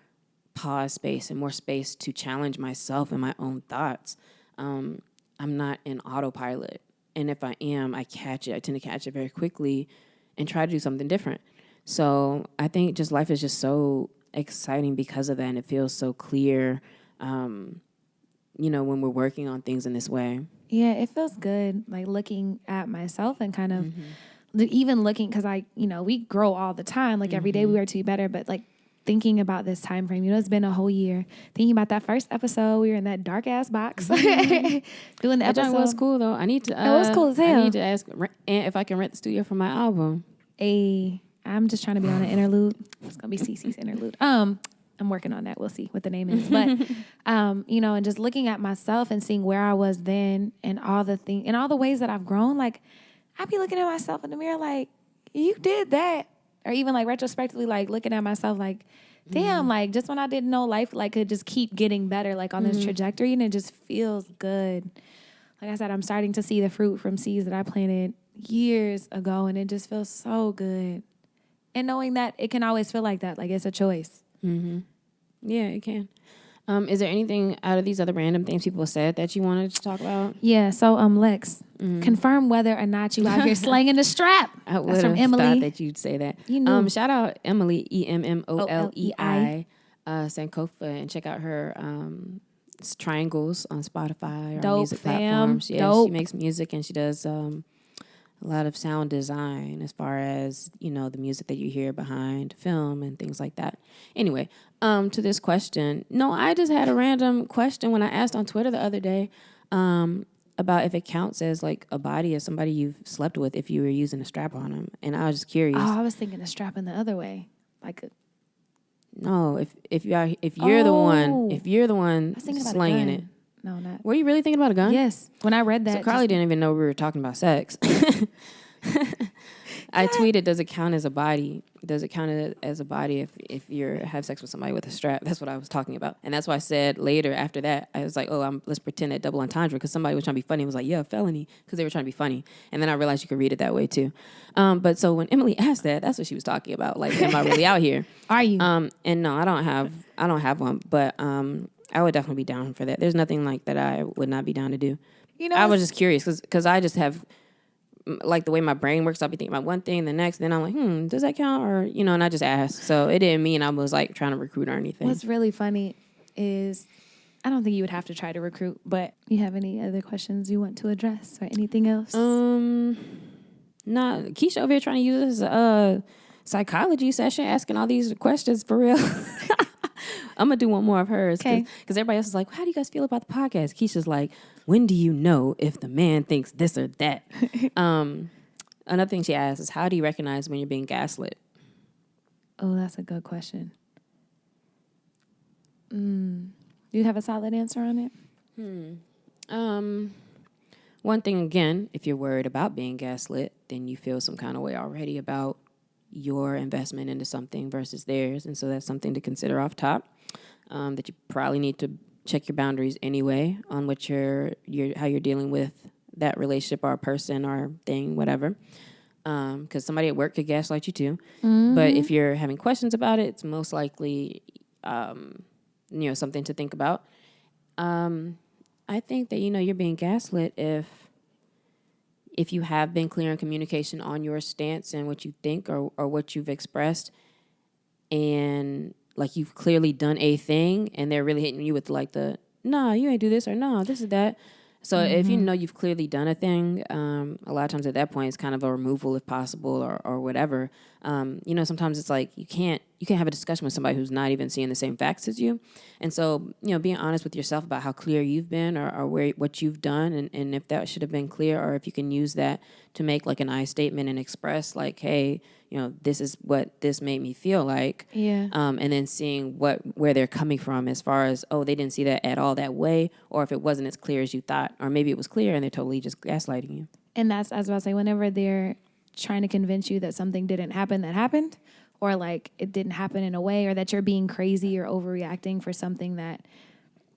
pause space and more space to challenge myself and my own thoughts. I'm not in autopilot. And if I am, I catch it. I tend to catch it very quickly and try to do something different. So I think just life is just so exciting because of that. And it feels so clear, you know, when we're working on things in this way. Yeah, it feels good, like looking at myself and kind of even looking, because we grow all the time. Like every day we are to be better, but like thinking about this time frame, you know, it's been a whole year. Thinking about that first episode, we were in that dark ass box doing the episode. That was cool though. I need to. It was cool as hell. I need to ask if I can rent the studio for my album. I'm just trying to be on an interlude. It's gonna be Cece's interlude. I'm working on that. We'll see what the name is. But you know, and just looking at myself and seeing where I was then and all the things and all the ways that I've grown, like I'd be looking at myself in the mirror like, you did that. Or even like retrospectively, like looking at myself like, damn, like just when I didn't know life like could just keep getting better, like on this trajectory, and it just feels good. Like I said, I'm starting to see the fruit from seeds that I planted years ago, and it just feels so good. And knowing that it can always feel like that, like it's a choice. Yeah, it can. Is there anything out of these other random things people said that you wanted to talk about? Yeah, so Lex, confirm whether or not you out here slanging the strap. I would That's from have Emily. thought that you'd say that. You knew. Shout out Emily, EMMOLEI, Sankofa, and check out her Triangles on Spotify or Dope, music fam. platforms. Yeah, Dope. she makes music and she does a lot of sound design as far as, you know, the music that you hear behind film and things like that. Anyway, to this question. No, I just had a random question when I asked on Twitter the other day. about if it counts as like a body of somebody you've slept with if you were using a strap on them. And I was just curious. Oh, I was thinking of strapping the other way. Like no, if you're the one slinging it. No, not. Were you really thinking about a gun? Yes. When I read that. So Carlie didn't even know we were talking about sex. I tweeted, does it count as a body? Does it count as a body if you have sex with somebody with a strap? That's what I was talking about. And that's why I said later after that, I was like, let's pretend that double entendre because somebody was trying to be funny and was like, yeah, felony, because they were trying to be funny. And then I realized you could read it that way too. But so when Emily asked that, that's what she was talking about. Like, am I really out here? Are you? And no, I don't have one, but I would definitely be down for that. There's nothing like that I would not be down to do. You know, I was just curious because I just have, like the way my brain works, I'll be thinking about one thing, the next, then I'm like, does that count? Or, and I just asked. So it didn't mean I was like trying to recruit or anything. What's really funny is I don't think you would have to try to recruit, but you have any other questions you want to address or anything else? No, Keisha over here trying to use this psychology session, asking all these questions for real. I'm going to do one more of hers. Okay. Because everybody else is like, how do you guys feel about the podcast? Keisha's like, when do you know if the man thinks this or that? Another thing she asks is, how do you recognize when you're being gaslit? Oh, that's a good question. Do you have a solid answer on it? One thing, again, if you're worried about being gaslit, then you feel some kind of way already about your investment into something versus theirs. And so that's something to consider off top, that you probably need to check your boundaries anyway on what how you're dealing with that relationship or person or thing, whatever. Because somebody at work could gaslight you too. Mm-hmm. But if you're having questions about it, it's most likely, something to think about. I think that, you're being gaslit if you have been clear in communication on your stance and what you think or what you've expressed, and like you've clearly done a thing and they're really hitting you with like no, you ain't do this, or no, this is that. So if you've clearly done a thing, a lot of times at that point it's kind of a removal if possible or whatever. Sometimes it's like you can't have a discussion with somebody who's not even seeing the same facts as you. And so, being honest with yourself about how clear you've been or what you've done and if that should have been clear, or if you can use that to make like an I statement and express like, hey, this is what this made me feel like. Yeah. And then seeing where they're coming from as far as, they didn't see that at all that way, or if it wasn't as clear as you thought, or maybe it was clear and they're totally just gaslighting you. And that's, as I was about to say, whenever they're trying to convince you that something didn't happen that happened, or like it didn't happen in a way, or that you're being crazy or overreacting for something that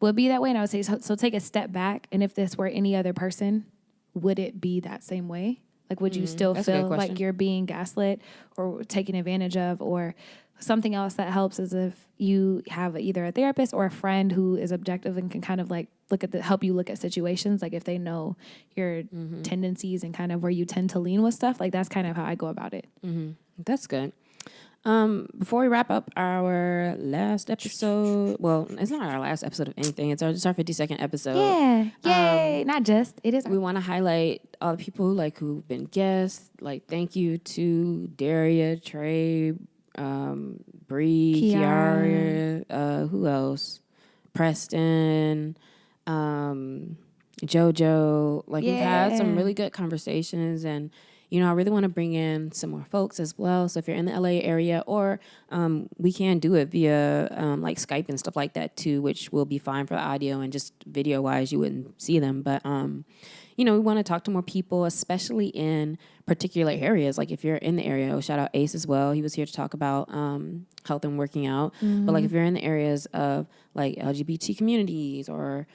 would be that way. And I would say, so take a step back. And if this were any other person, would it be that same way? Like, would you still feel like you're being gaslit or taken advantage of? Or something else that helps is if you have either a therapist or a friend who is objective and can kind of like help you look at situations. Like if they know your tendencies and kind of where you tend to lean with stuff, like that's kind of how I go about it. Mm-hmm. That's good. Before we wrap up our last episode, well, it's not our last episode of anything. It's our 52nd episode. Yeah. Yay. Not just. It is. We want to highlight all the people who've been guests. Like, thank you to Daria, Trey, Bree, Kiara, who else? Preston, JoJo. Like, we've had some really good conversations, and I really want to bring in some more folks as well. So if you're in the LA area, or we can do it via like Skype and stuff like that too, which will be fine for the audio, and just video wise, you wouldn't see them. But we want to talk to more people, especially in particular areas. Like if you're in the area, shout out Ace as well. He was here to talk about health and working out. Mm-hmm. But like if you're in the areas of like LGBT communities or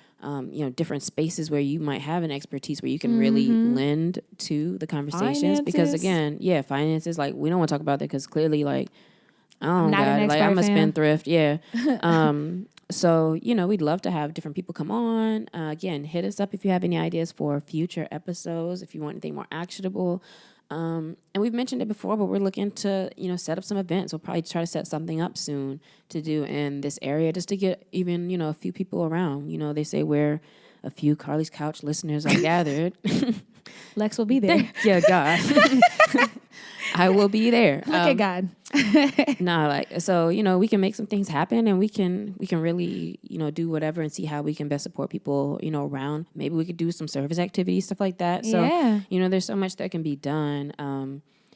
different spaces where you might have an expertise where you can really lend to the conversations. Finances. Because again, finances, like we don't want to talk about that because clearly like, oh God, like I'm a spendthrift. Yeah. So, we'd love to have different people come on. Again, hit us up if you have any ideas for future episodes, if you want anything more actionable. And we've mentioned it before, but we're looking to, set up some events. We'll probably try to set something up soon to do in this area just to get even, a few people around. They say where a few Carlies Couch listeners are gathered. Lex will be there. Yeah, God. I will be there. Look at God. So, we can make some things happen, and we can really, do whatever and see how we can best support people, around. Maybe we could do some service activities, stuff like that. So, there's so much that can be done,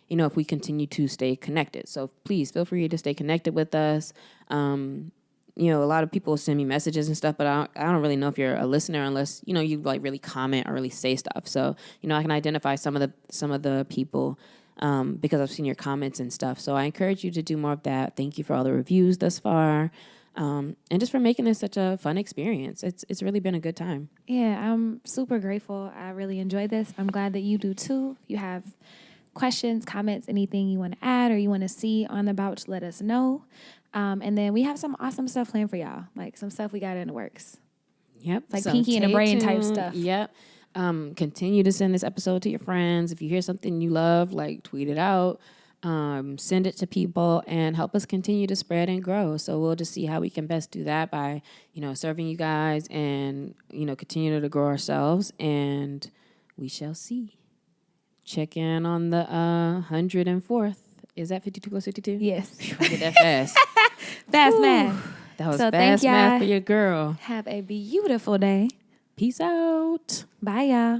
if we continue to stay connected. So please feel free to stay connected with us. A lot of people send me messages and stuff, but I don't really know if you're a listener unless, you like really comment or really say stuff. So, I can identify some of the people because I've seen your comments and stuff. So I encourage you to do more of that. Thank you for all the reviews thus far. And just for making this such a fun experience. It's really been a good time. Yeah, I'm super grateful. I really enjoyed this. I'm glad that you do too. If you have questions, comments, anything you want to add or you want to see on the Bouch, let us know. And then we have some awesome stuff planned for y'all, like some stuff we got in the works. Yep. Like Pinky and the Brain type stuff. Yep. Continue to send this episode to your friends. If you hear something you love, like tweet it out, send it to people and help us continue to spread and grow. So we'll just see how we can best do that by, serving you guys and, continue to grow ourselves, and we shall see. Check in on the 104th. Is that 52 plus 52? Yes. I did that fast. Fast math. That was fast math for your girl. Have a beautiful day. Peace out. Bye, y'all.